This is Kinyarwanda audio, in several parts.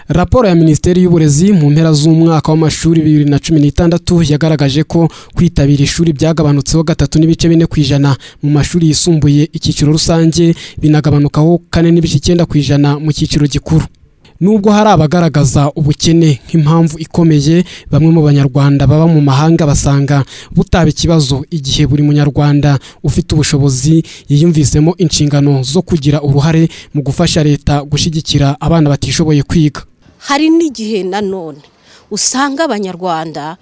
Raporo ya Minisiteri y'Uburezi mu mpera z'umwaka w'amashuri 2016 yagaragaje ko kwitabira ishuri byagabanutseho 3.4% mu mashuri yisumbuye, icyiciro rusange binagabanukaho 4.9% mu cyiciro gikuru. Nubwo hari abagaragaza ubukene nk'impamvu ikomeye, bamwe mu banyarwanda baba mu mahanga basanga butaba ikibazo igihe buri munyarwanda ufite ubushobozi yiyumvisemo inshingano zo kugira uruhare mu gufasha leta gushyigikira abana batishoboye kwiga. Hari n'igihe nanone usanga abanyarwanda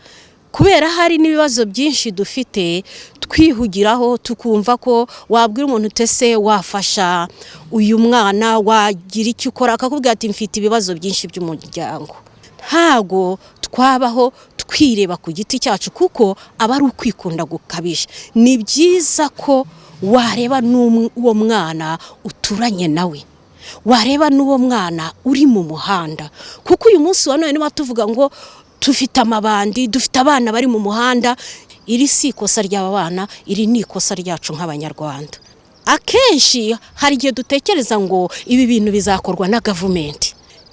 kubera hari n'ibibazo byinshi dufite twihugiraho tukumva ko wabwira umuntu utese wafasha uyu mwana wagira icyo ukora, akakubwira ati mfite ibibazo byinshi by'umuryango. Ntago twabaho twireba ku giti cyacu kuko aba ari ukwikunda gukabije. Ni byiza ko wareba n'uwo mwana uturanye nawe, wareba n'uwo mwana uri mu muhanda, kuko uyu munsi wa none niba tuvuga ngo tufite amabandi, dufite abana bari mu muhanda, iri si ikosa ry'aba bana, iri ni ikosa ryacu nk'abanyarwanda. Akenshi hari igihe dutekereza ngo ibi bintu bizakorwa na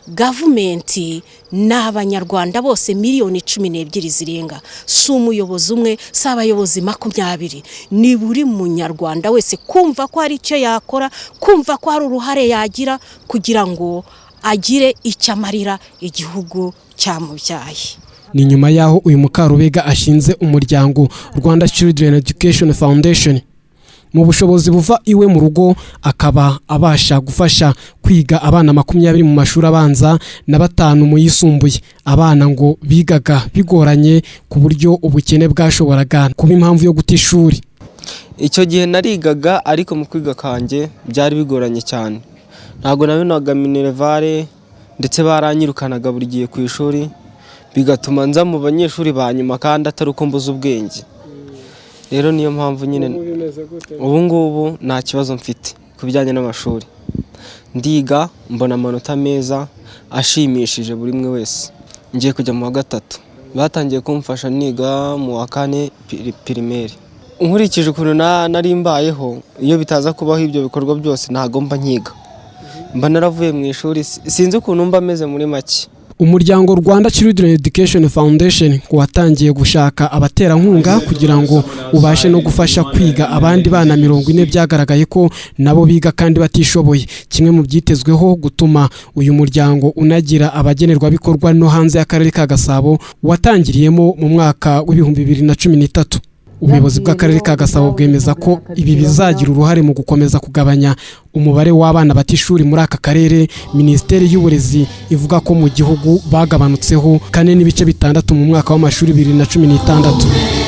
gavumenti n'abanyarwanda bose miliyoni 12 zirenga, si umuyobozi umwe, si abayobozi 20, ni buri munyarwanda wese kumva ko hari icyo yakora, kumva ko hari uruhare yagira kugira ngo agire icyo amarira igihugu cyamubyaye. Ni nyuma yaho uyu Mukarubega ashinze umuryango Rwanda Children Education Foundation. Mu bushobozi buva iwe mu rugo akaba abasha gufasha kwiga abana 20 mu mashuri abanza na 5 mu yisumbuye. Abana ngo bigaga bigoranye ku buryo ubukene bwashoboraga kuba impamvu yo guta ishuri. Icyo gihe narigaga ariko mu kwiga kanje byari bigoranye cyane. Ntago nabinaga minervare ndetse baranyirukanaga buri gihe ku ishuri, bigatuma nza mu banyeshuri banyuma kandi atari uko mbuze ubwenge. Rero niyo mpamvu nyine ubu ngubu nta kibazo mfite kubijyanye n'amashuri. Ndiga mbona amanota meza ashimishije buri mwe wese. Ngiye kujya mu wa 3. Batangiye kumfasha niga mu wa 4 primaire. Nkurikije ukuntu nari mbayeho, iyo bitaza kubaho ibyo bikorwa byose ntago mba nkiga. Mba naravuye mu ishuri, sinzi ukuntu mba meze muri make. Umuryango Rwanda Children Education Foundation watangiye gushaka abaterankunga kugira ngo ubashe no gufasha kwiga abandi bana 40 byagaragaye ko nabo biga kandi batishoboye. Kimwe mu byitezweho gutuma uyu muryango unagira abagenerwa bikorwa no hanze y'akarere ka Gasabo watangiriyemo mu mwaka w'2013. Ubuyobozi bw'akarere ka Gasabo bwemeza ko ibi bizagira uruhare mu gukomeza kugabanya umubare w'abana batishuri muri aka karere. Minisiteri y'Uburezi ivuga ko mu gihugu bagabanutseho 4.6% mu mwaka w'amashuri 2016.